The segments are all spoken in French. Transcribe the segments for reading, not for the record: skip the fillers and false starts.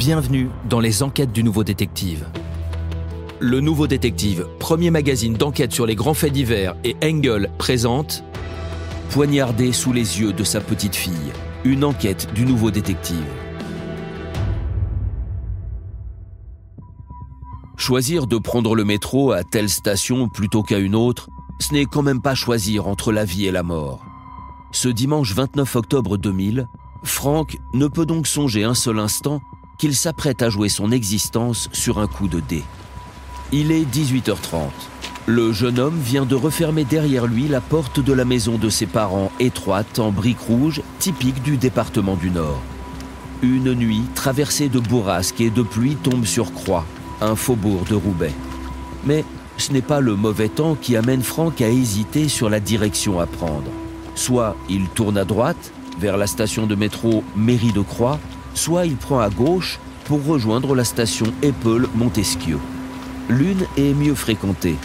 Bienvenue dans les enquêtes du Nouveau Détective. Le Nouveau Détective, premier magazine d'enquête sur les grands faits divers, et Engel présente Poignardé sous les yeux de sa petite fille, une enquête du Nouveau Détective. Choisir de prendre le métro à telle station plutôt qu'à une autre, ce n'est quand même pas choisir entre la vie et la mort. Ce dimanche 29 octobre 2000, Frank ne peut donc songer un seul instant qu'il s'apprête à jouer son existence sur un coup de dé. Il est 18h30. Le jeune homme vient de refermer derrière lui la porte de la maison de ses parents, étroite en briques rouges, typique du département du Nord. Une nuit traversée de bourrasques et de pluie tombe sur Croix, un faubourg de Roubaix. Mais ce n'est pas le mauvais temps qui amène Frank à hésiter sur la direction à prendre. Soit il tourne à droite, vers la station de métro Mairie de Croix, soit il prend à gauche pour rejoindre la station Épaule-Montesquieu. L'une est mieux fréquentée,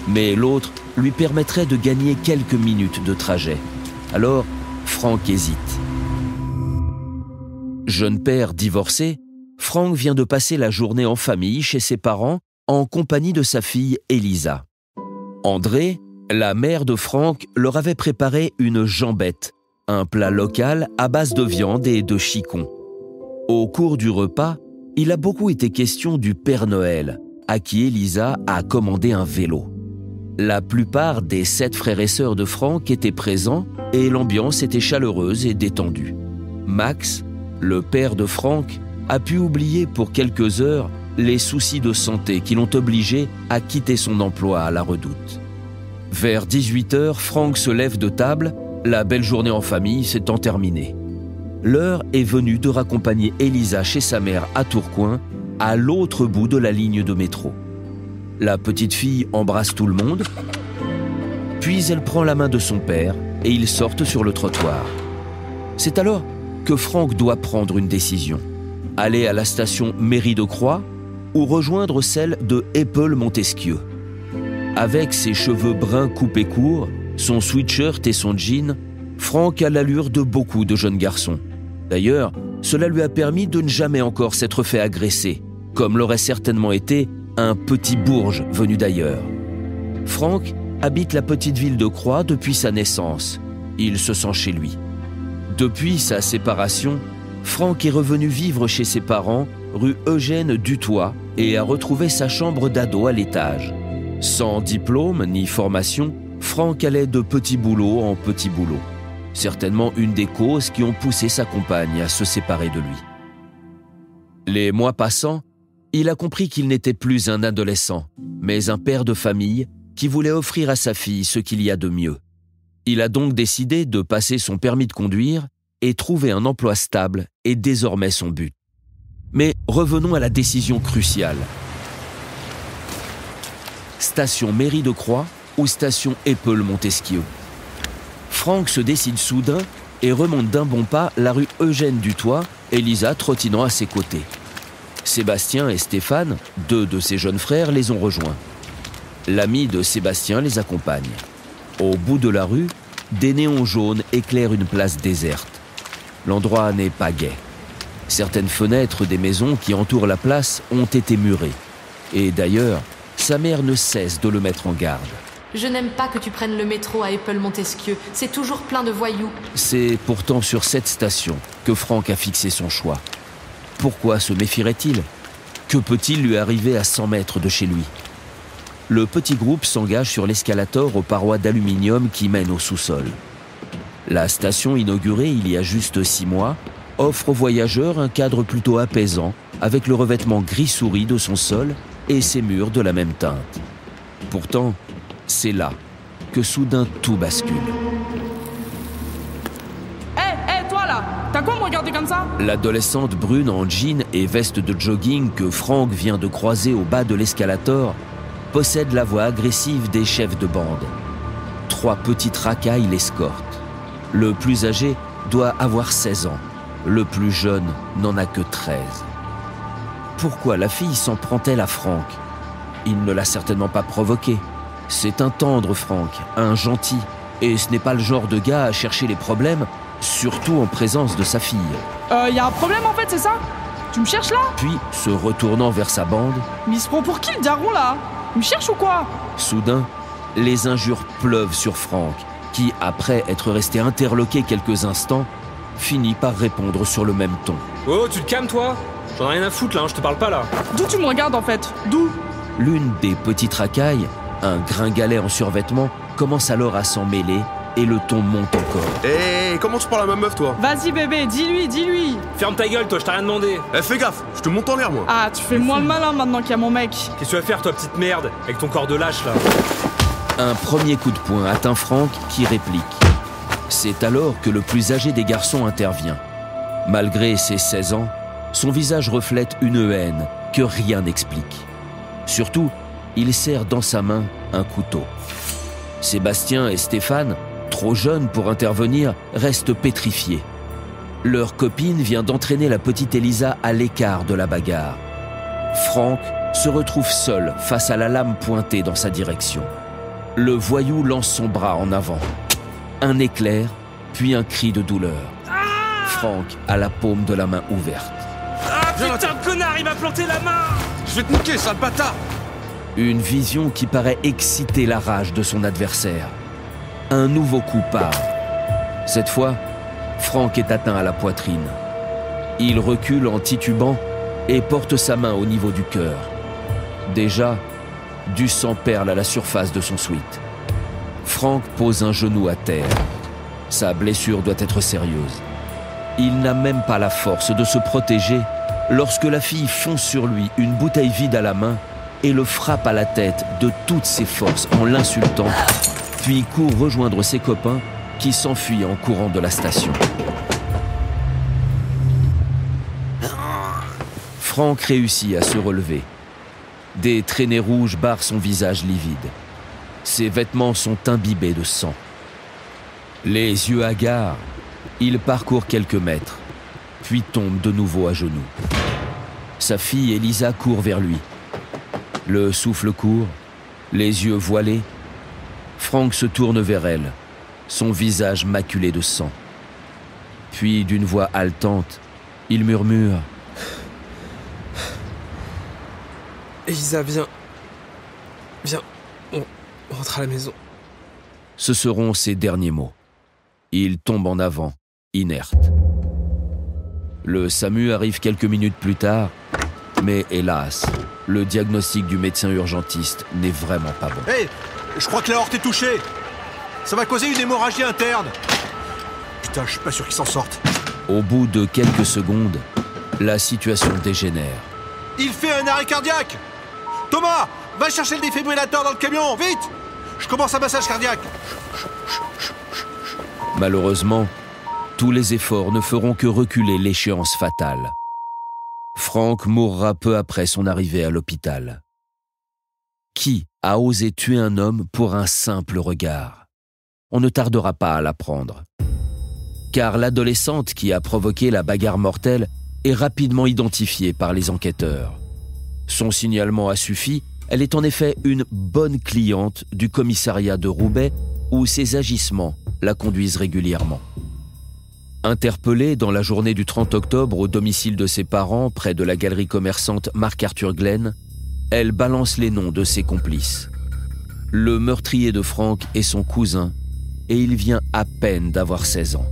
mais l'autre lui permettrait de gagner quelques minutes de trajet. Alors, Frank hésite. Jeune père divorcé, Frank vient de passer la journée en famille chez ses parents en compagnie de sa fille Elisa. André, la mère de Frank, leur avait préparé une jambette, un plat local à base de viande et de chicon. Au cours du repas, il a beaucoup été question du Père Noël, à qui Elisa a commandé un vélo. La plupart des 7 frères et sœurs de Frank étaient présents et l'ambiance était chaleureuse et détendue. Max, le père de Frank, a pu oublier pour quelques heures les soucis de santé qui l'ont obligé à quitter son emploi à la Redoute. Vers 18h, Frank se lève de table, la belle journée en famille s'étant terminée. L'heure est venue de raccompagner Elisa chez sa mère à Tourcoing, à l'autre bout de la ligne de métro. La petite fille embrasse tout le monde, puis elle prend la main de son père et ils sortent sur le trottoir. C'est alors que Frank doit prendre une décision. Aller à la station Mairie de Croix ou rejoindre celle de Épaule-Montesquieu. Avec ses cheveux bruns coupés courts, son sweatshirt et son jean, Frank a l'allure de beaucoup de jeunes garçons. D'ailleurs, cela lui a permis de ne jamais encore s'être fait agresser, comme l'aurait certainement été un petit bourge venu d'ailleurs. Frank habite la petite ville de Croix depuis sa naissance. Il se sent chez lui. Depuis sa séparation, Frank est revenu vivre chez ses parents, rue Eugène Dutoit, et a retrouvé sa chambre d'ado à l'étage. Sans diplôme ni formation, Frank allait de petit boulot en petit boulot. Certainement une des causes qui ont poussé sa compagne à se séparer de lui. Les mois passant, il a compris qu'il n'était plus un adolescent, mais un père de famille qui voulait offrir à sa fille ce qu'il y a de mieux. Il a donc décidé de passer son permis de conduire et trouver un emploi stable est désormais son but. Mais revenons à la décision cruciale. Station Mairie de Croix ou station Épaule-Montesquieu. Frank se décide soudain et remonte d'un bon pas la rue Eugène Dutoit, Elisa trottinant à ses côtés. Sébastien et Stéphane, 2 de ses jeunes frères, les ont rejoints. L'ami de Sébastien les accompagne. Au bout de la rue, des néons jaunes éclairent une place déserte. L'endroit n'est pas gai. Certaines fenêtres des maisons qui entourent la place ont été murées. Et d'ailleurs, sa mère ne cesse de le mettre en garde. Je n'aime pas que tu prennes le métro à Épaule-Montesquieu. C'est toujours plein de voyous. C'est pourtant sur cette station que Frank a fixé son choix. Pourquoi se méfierait-il? Que peut-il lui arriver à 100 mètres de chez lui? Le petit groupe s'engage sur l'escalator aux parois d'aluminium qui mènent au sous-sol. La station inaugurée il y a juste 6 mois offre aux voyageurs un cadre plutôt apaisant avec le revêtement gris souris de son sol et ses murs de la même teinte. Pourtant, c'est là que soudain tout bascule. Hé, toi là, t'as quoi à me regarder comme ça? L'adolescente brune en jean et veste de jogging que Frank vient de croiser au bas de l'escalator possède la voix agressive des chefs de bande. 3 petites racailles l'escortent. Le plus âgé doit avoir 16 ans. Le plus jeune n'en a que 13. Pourquoi la fille s'en prend-elle à Frank? Il ne l'a certainement pas provoqué. C'est un tendre Frank, un gentil, et ce n'est pas le genre de gars à chercher les problèmes, surtout en présence de sa fille. Y a un problème en fait, c'est ça? Tu me cherches là? Puis, se retournant vers sa bande, Mais il se prend pour qui le daron là? Il me cherche ou quoi? soudain, les injures pleuvent sur Franck, qui, après être resté interloqué quelques instants, finit par répondre sur le même ton. Oh, tu te calmes toi? J'en ai rien à foutre là, je te parle pas là. D'où tu me regardes en fait? D'où? L'une des petites racailles, un gringalet en survêtement, commence alors à s'en mêler et le ton monte encore. Hé, comment tu parles à ma meuf, toi? Vas-y bébé, dis-lui. Ferme ta gueule toi, je t'ai rien demandé. Eh, fais gaffe, je te monte en l'air, moi. Ah, tu fais moins le malin maintenant qu'il y a mon mec. Qu'est-ce que tu vas faire toi, petite merde, avec ton corps de lâche là? Un premier coup de poing atteint Franck qui réplique. C'est alors que le plus âgé des garçons intervient. Malgré ses 16 ans, son visage reflète une haine que rien n'explique. Surtout, il serre dans sa main un couteau. Sébastien et Stéphane, trop jeunes pour intervenir, restent pétrifiés. Leur copine vient d'entraîner la petite Elisa à l'écart de la bagarre. Franck se retrouve seul face à la lame pointée dans sa direction. Le voyou lance son bras en avant. Un éclair, puis un cri de douleur. Franck a la paume de la main ouverte. Ah putain de connard, il m'a planté la main! Je vais te niquer, sale bâtard! Une vision qui paraît exciter la rage de son adversaire. Un nouveau coup part. Cette fois, Franck est atteint à la poitrine. Il recule en titubant et porte sa main au niveau du cœur. Déjà, du sang perle à la surface de son sweat. Franck pose un genou à terre. Sa blessure doit être sérieuse. Il n'a même pas la force de se protéger lorsque la fille fonce sur lui, une bouteille vide à la main, et le frappe à la tête de toutes ses forces en l'insultant, puis court rejoindre ses copains qui s'enfuient en courant de la station. Franck réussit à se relever. Des traînées rouges barrent son visage livide. Ses vêtements sont imbibés de sang. Les yeux hagards, il parcourt quelques mètres, puis tombe de nouveau à genoux. Sa fille Elisa court vers lui. Le souffle court, les yeux voilés. Franck se tourne vers elle, son visage maculé de sang. Puis, d'une voix haletante, il murmure « Elisa, viens. Viens, on rentre à la maison. » Ce seront ses derniers mots. Il tombe en avant, inerte. Le SAMU arrive quelques minutes plus tard, mais hélas, le diagnostic du médecin urgentiste n'est vraiment pas bon. Hé, je crois que l'aorte est touchée. Ça va causer une hémorragie interne. Putain, je suis pas sûr qu'il s'en sorte. Au bout de quelques secondes, la situation dégénère. Il fait un arrêt cardiaque. Thomas, va chercher le défibrillateur dans le camion, vite. Je commence un massage cardiaque. Malheureusement, tous les efforts ne feront que reculer l'échéance fatale. Franck mourra peu après son arrivée à l'hôpital. Qui a osé tuer un homme pour un simple regard? On ne tardera pas à l'apprendre. Car l'adolescente qui a provoqué la bagarre mortelle est rapidement identifiée par les enquêteurs. Son signalement a suffi, elle est en effet une bonne cliente du commissariat de Roubaix où ses agissements la conduisent régulièrement. Interpellée dans la journée du 30 octobre au domicile de ses parents, près de la galerie commerçante Marc-Arthur Glen, elle balance les noms de ses complices. Le meurtrier de Franck est son cousin, et il vient à peine d'avoir 16 ans.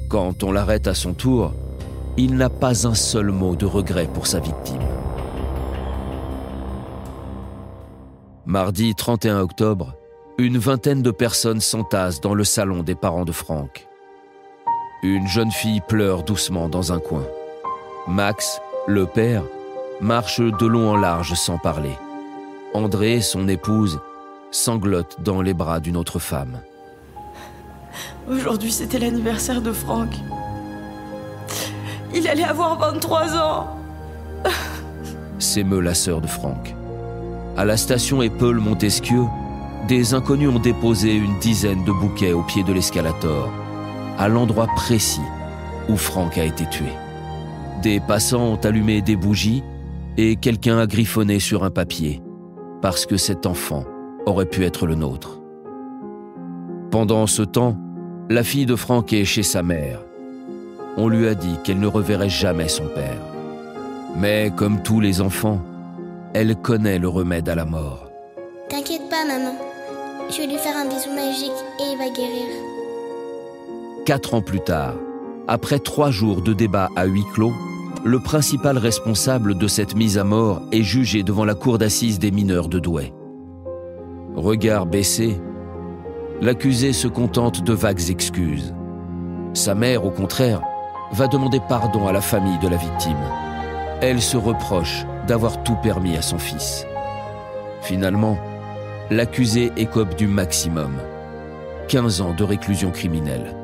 Quand on l'arrête à son tour, il n'a pas un seul mot de regret pour sa victime. Mardi 31 octobre, une vingtaine de personnes s'entassent dans le salon des parents de Franck. Une jeune fille pleure doucement dans un coin. Max, le père, marche de long en large sans parler. André, son épouse, sanglote dans les bras d'une autre femme. Aujourd'hui, c'était l'anniversaire de Franck. Il allait avoir 23 ans. S'émeut la sœur de Franck. À la station Épeule-Montesquieu, des inconnus ont déposé une dizaine de bouquets au pied de l'escalator, à l'endroit précis où Franck a été tué. Des passants ont allumé des bougies et quelqu'un a griffonné sur un papier, parce que cet enfant aurait pu être le nôtre. Pendant ce temps, la fille de Franck est chez sa mère. On lui a dit qu'elle ne reverrait jamais son père. Mais comme tous les enfants, elle connaît le remède à la mort. T'inquiète pas, maman. Je vais lui faire un bisou magique et il va guérir. 4 ans plus tard, après 3 jours de débat à huis clos, le principal responsable de cette mise à mort est jugé devant la cour d'assises des mineurs de Douai. Regard baissé, l'accusé se contente de vagues excuses. Sa mère, au contraire, va demander pardon à la famille de la victime. Elle se reproche d'avoir tout permis à son fils. Finalement, l'accusé écope du maximum, 15 ans de réclusion criminelle.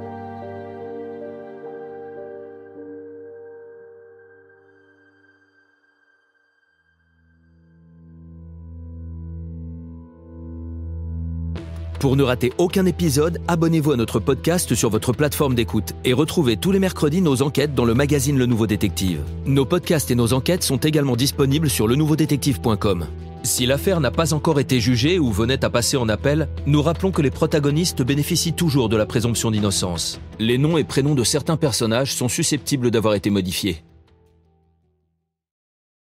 Pour ne rater aucun épisode, abonnez-vous à notre podcast sur votre plateforme d'écoute et retrouvez tous les mercredis nos enquêtes dans le magazine Le Nouveau Détective. Nos podcasts et nos enquêtes sont également disponibles sur lenouveaudétective.com. Si l'affaire n'a pas encore été jugée ou venait à passer en appel, nous rappelons que les protagonistes bénéficient toujours de la présomption d'innocence. Les noms et prénoms de certains personnages sont susceptibles d'avoir été modifiés.